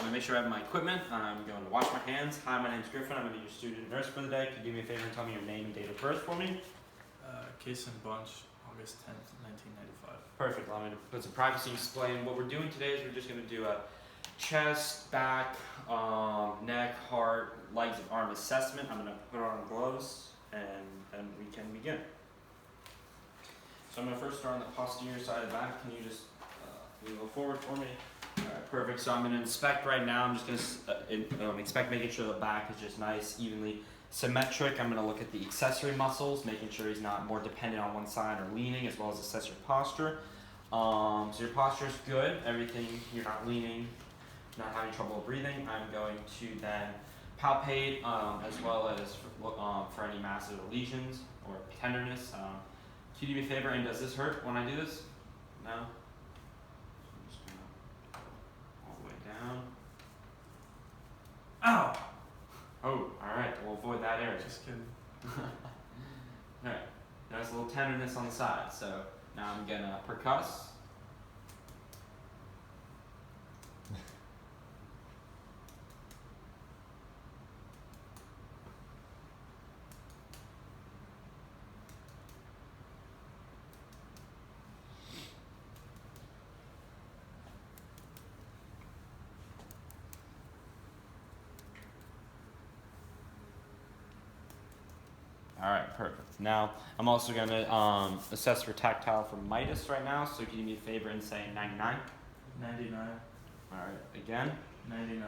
I'm gonna make sure I have my equipment. I'm going to wash my hands. Hi, my name's Griffin. I'm gonna be your student nurse for the day. Can you do me a favor and tell me your name and date of birth for me? Case and Bunch, August 10th, 1995. Perfect. Allow me to put some privacy and explain. What we're doing today is we're just gonna do a chest, back, neck, heart, legs, and arm assessment. I'm gonna put on gloves and then we can begin. So I'm gonna first start on the posterior side of the back. Can you just move forward for me? Alright, perfect. So I'm gonna inspect right now. I'm just gonna inspect, making sure the back is just nice, evenly symmetric. I'm gonna look at the accessory muscles, making sure he's not more dependent on one side or leaning, as well as assess your posture. So your posture is good. Everything, you're not leaning, not having trouble breathing. I'm going to then palpate, as well as for any massive lesions or tenderness. Can you do me a favor? And does this hurt when I do this? No. I'm just gonna all the way down. Ow! Oh, alright, we'll avoid that area. Just kidding. Alright, there's a little tenderness on the side, so now I'm gonna percuss. Alright, perfect. Now, I'm also going to assess for tactile for mitis right now, so can you do me a favor and say 99? 99. Alright, again. 99.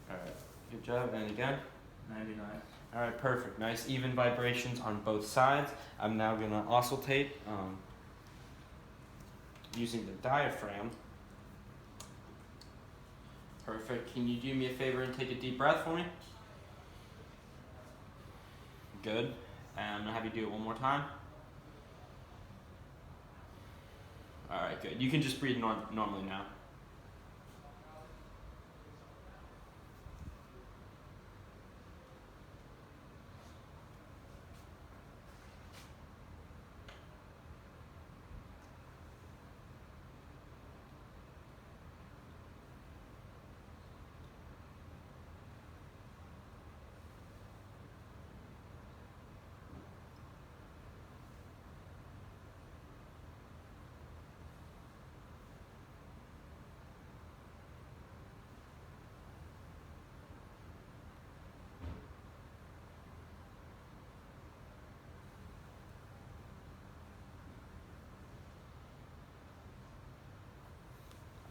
Alright, good job, and again. 99. Alright, perfect. Nice even vibrations on both sides. I'm now going to oscillate using the diaphragm. Perfect. Can you do me a favor and take a deep breath for me? Good. And I'm going to have you do it one more time. Alright, good. You can just breathe normally now.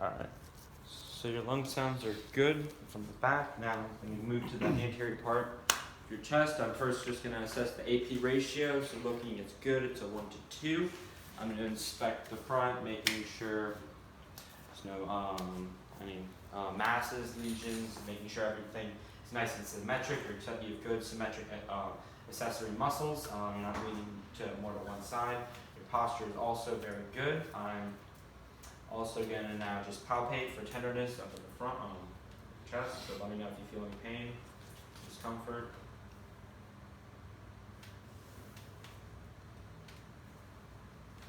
Alright, so your lung sounds are good from the back. Now, when you move to the anterior part of your chest, I'm first just going to assess the AP ratio. So looking, it's good. It's a 1 to 2. I'm going to inspect the front, making sure there's no any masses, lesions, making sure everything is nice and symmetric. You have good symmetric accessory muscles. You're not leaning to more to one side. Your posture is also very good. I'm also going to now just palpate for tenderness up in the front chest. So let me know if you feel any pain, discomfort.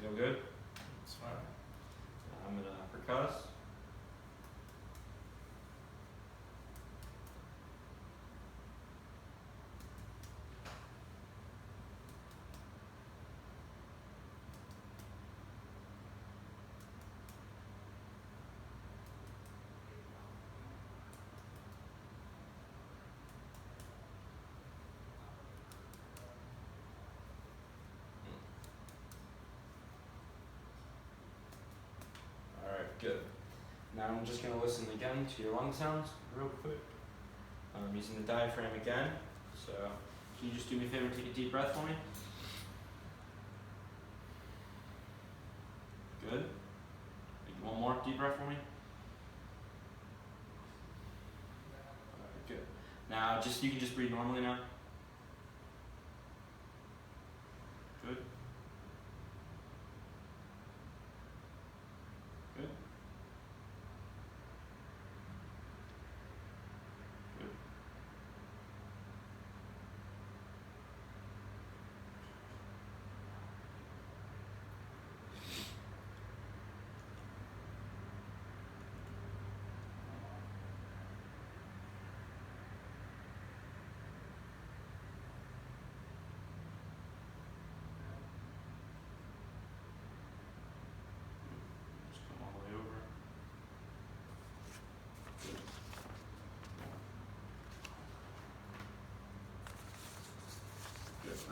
Feel good? It's fine. I'm going to percuss. Good. Now I'm just going to listen again to your lung sounds real quick. I'm using the diaphragm again. So can you just do me a favor and take a deep breath for me? Good. One more deep breath for me. Alright, good. Now you can just breathe normally now. Good. Good.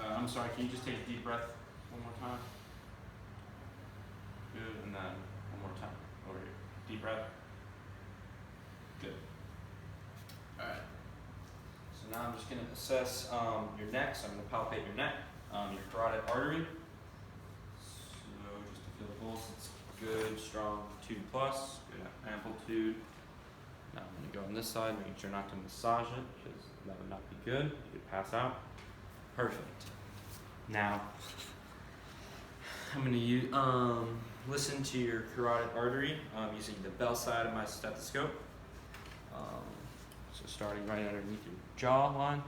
I'm sorry, can you just take a deep breath one more time? Good, and then one more time. Over here. Deep breath. Good. Alright. So now I'm just going to assess your neck. So I'm going to palpate your neck, your carotid artery. So just to feel the pulse, it's good, strong, 2+, good amplitude. Now I'm going to go on this side, making sure not to massage it, because that would not be good. You could pass out. Perfect. Now, I'm going to listen to your carotid artery using the bell side of my stethoscope. So starting right underneath your jaw line.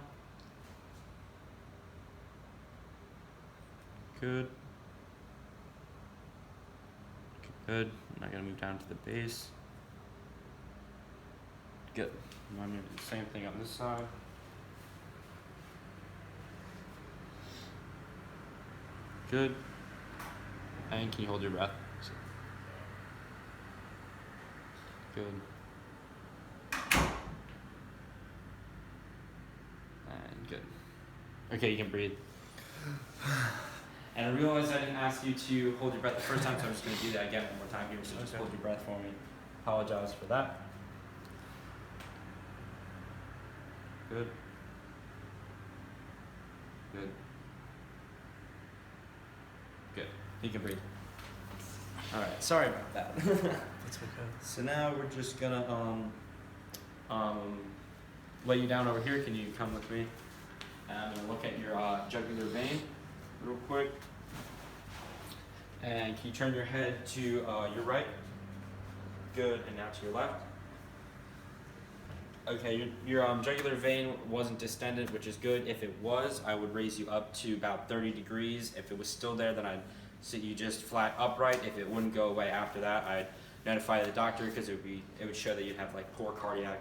Good. Good. I'm going to move down to the base. Good. Now I'm going to do the same thing on this side. Good. And can you hold your breath? Good. And good. Okay, you can breathe. And I realized I didn't ask you to hold your breath the first time, so I'm just going to do that again one more time here. So just hold your breath for me. Apologize for that. Good. Good. Good. You can breathe. Alright, sorry about that. That's okay. So now we're just gonna lay you down over here. Can you come with me? And I'm gonna look at your jugular vein real quick. And can you turn your head to your right? Good, and now to your left. Okay, your jugular vein wasn't distended, which is good. If it was, I would raise you up to about 30 degrees. If it was still there, then I'd sit you just flat upright. If it wouldn't go away after that, I'd notify the doctor, because it would show that you'd have like poor cardiac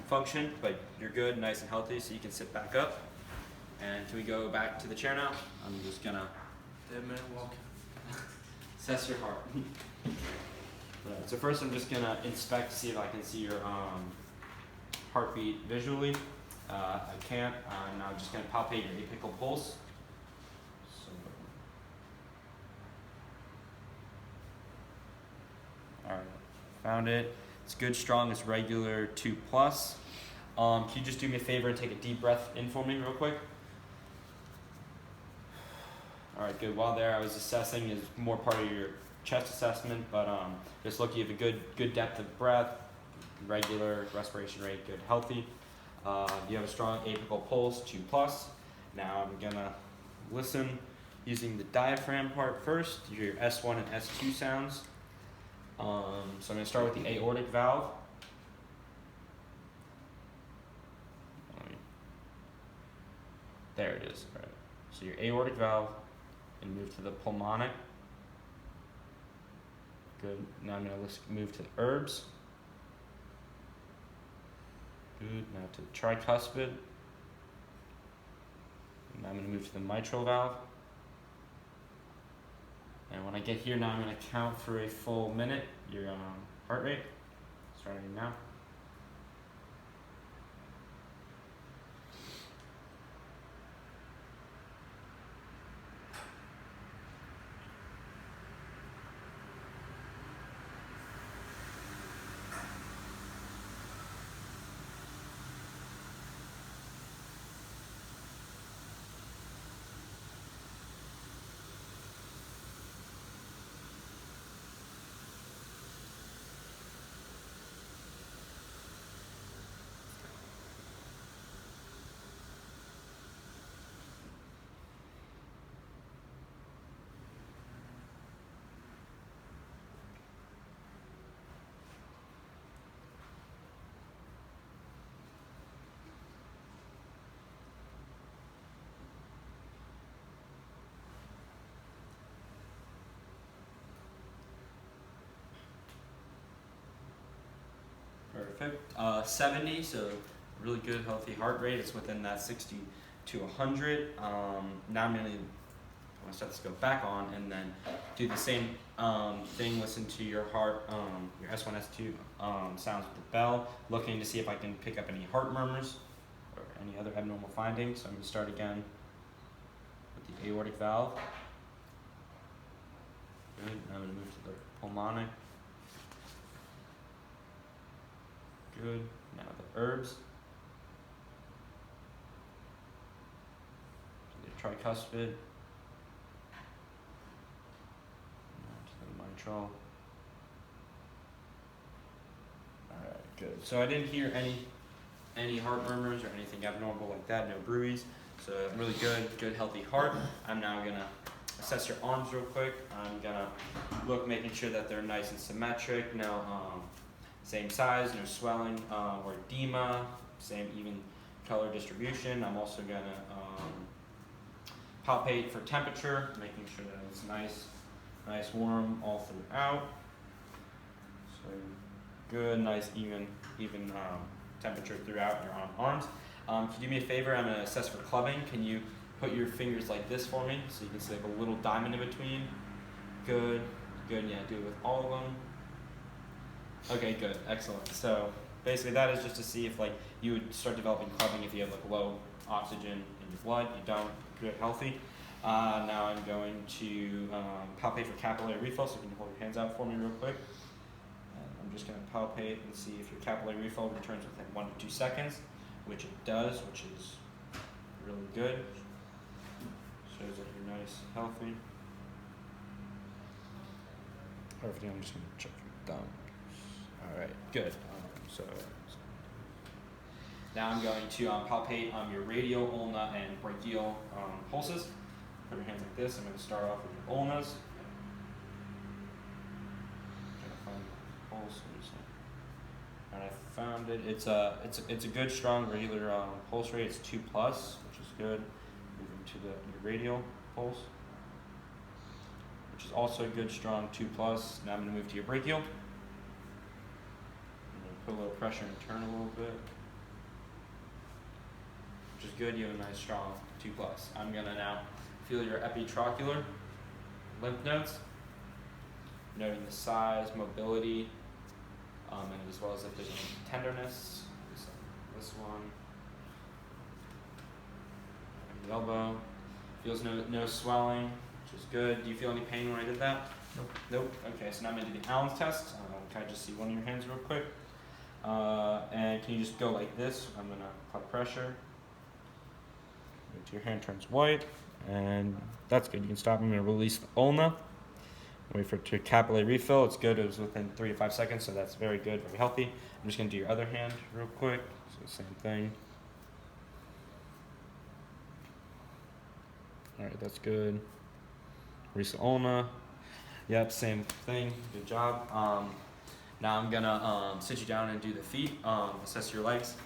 function. But you're good, nice and healthy, so you can sit back up. And can we go back to the chair now? I'm just gonna Dead man walking. assess your heart. Right, so first I'm just gonna inspect to see if I can see your heartbeat visually. I can't. Now I'm just going to palpate your apical pulse. So, alright, found it. It's good, strong, it's regular, 2+. Can you just do me a favor and take a deep breath in for me real quick? Alright, good. While there, I was assessing, is more part of your chest assessment, but just look, you have a good depth of breath, regular respiration rate, good, healthy. You have a strong apical pulse, 2+. Now I'm gonna listen using the diaphragm part first. You hear your S1 and S2 sounds. So I'm gonna start with the aortic valve. There it is. All right. So your aortic valve, and move to the pulmonic. Good. Now I'm gonna move to the herbs. Good. Now to the tricuspid. And I'm going to move to the mitral valve. And when I get here, now I'm going to count for a full minute your heart rate. Starting now. Perfect. 70, so really good, healthy heart rate. It's within that 60 to 100. Now I'm going to stethoscope back on and then do the same thing. Listen to your heart, your S1, S2 sounds with the bell, looking to see if I can pick up any heart murmurs or any other abnormal findings. So I'm going to start again aortic valve. Good. Now I'm going to move to the pulmonic. Good. Now the herbs. The tricuspid. Now to the mitral. Alright, good. So I didn't hear any heart murmurs or anything abnormal like that, no bruise. So really good healthy heart. I'm now gonna assess your arms real quick. I'm gonna look, making sure that they're nice and symmetric. No same size, no swelling or edema, same even color distribution. I'm also gonna palpate for temperature, making sure that it's nice warm all throughout. So good, nice even temperature throughout your arms. Can you do me a favor? I'm gonna assess for clubbing. Can you put your fingers like this for me, so you can see like a little diamond in between? Good. Yeah, do it with all of them. Okay, good, excellent. So basically that is just to see if like you would start developing clubbing if you have like low oxygen in your blood. You don't, good, healthy. Now I'm going to palpate for capillary refill, so you can hold your hands out for me real quick. I'm just going to palpate and see if your capillary refill returns within 1 to 2 seconds, which it does, which is really good. Shows that you're nice, healthy. Everything, I'm just going to check your thumbs. Alright, good. So now I'm going to palpate your radial, ulna, and brachial pulses. Put your hands like this. I'm going to start off with your ulnas. And I found it. It's a good strong regular pulse rate. It's 2+, which is good. Moving to your radial pulse, which is also a good strong 2+. Now I'm going to move to your brachial. I'm going to put a little pressure and turn a little bit, which is good. You have a nice strong 2+. I'm going to now feel your epitrocular lymph nodes, noting the size, mobility, and as well as if there's any tenderness. This one, the elbow, feels no swelling, which is good. Do you feel any pain when I did that? Nope. Okay, so now I'm going to do the Allen's test. Can I just see one of your hands real quick? And can you just go like this? I'm going to apply pressure. Your hand turns white, and that's good. You can stop. I'm going to release the ulna. Wait for it to capillary refill. It's good. It was within 3 to 5 seconds, so that's very good, very healthy. I'm just going to do your other hand real quick. So same thing. All right, that's good. Release the ulna. Yep, same thing. Good job. Now I'm gonna sit you down and do the feet. Assess your legs.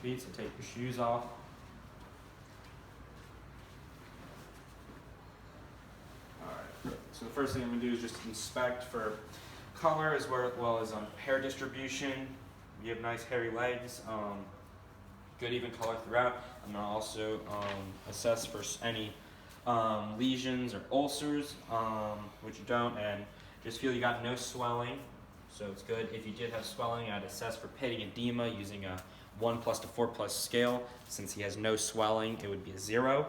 Feet. So take your shoes off. So the first thing I'm going to do is just inspect for color as well as hair distribution. You have nice hairy legs, good even color throughout. I'm going to also assess for any lesions or ulcers, which you don't, and just feel you got no swelling, so it's good. If you did have swelling, I'd assess for pitting edema using a 1+ to 4+ scale. Since he has no swelling, it would be a 0.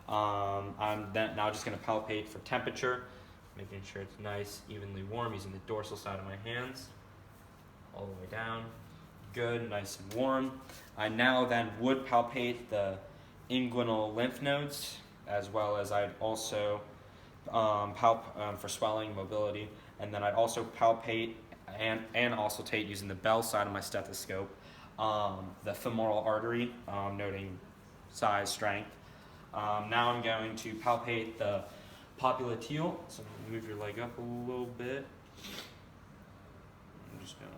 I'm now just going to palpate for temperature, making sure it's nice, evenly warm, using the dorsal side of my hands, all the way down. Good, nice and warm. I now then would palpate the inguinal lymph nodes, as well as I'd also for swelling, mobility, and then I'd also palpate and auscultate using the bell side of my stethoscope, the femoral artery, noting size, strength. Now I'm going to palpate the popliteal, so I'm going to move your leg up a little bit. I'm just going to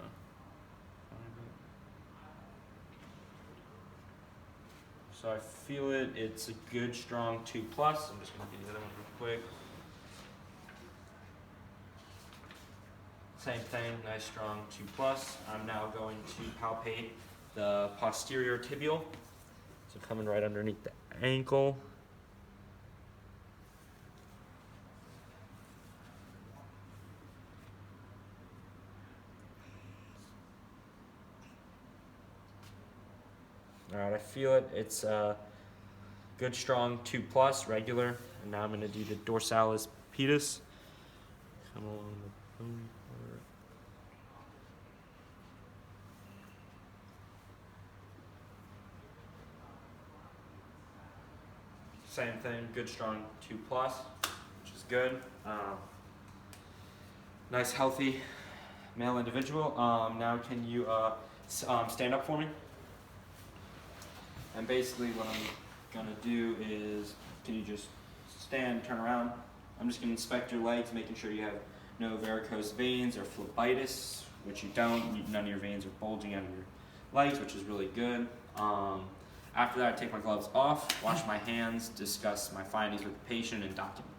find it. So I feel it, it's a good strong 2+. I'm just going to do the other one real quick. Same thing, nice strong 2+. I'm now going to palpate the posterior tibial, so coming right underneath the ankle. Alright, I feel it. It's Good, strong, 2+, regular. And now I'm gonna do the dorsalis pedis. Come along the bone part. Same thing, good, strong, 2+, which is good. Nice, healthy male individual. Now can you stand up for me? And basically what I'm gonna do is, can you just stand, turn around? I'm just gonna inspect your legs, making sure you have no varicose veins or phlebitis, which you don't. None of your veins are bulging out of your legs, which is really good. After that, I take my gloves off, wash my hands, discuss my findings with the patient, and document.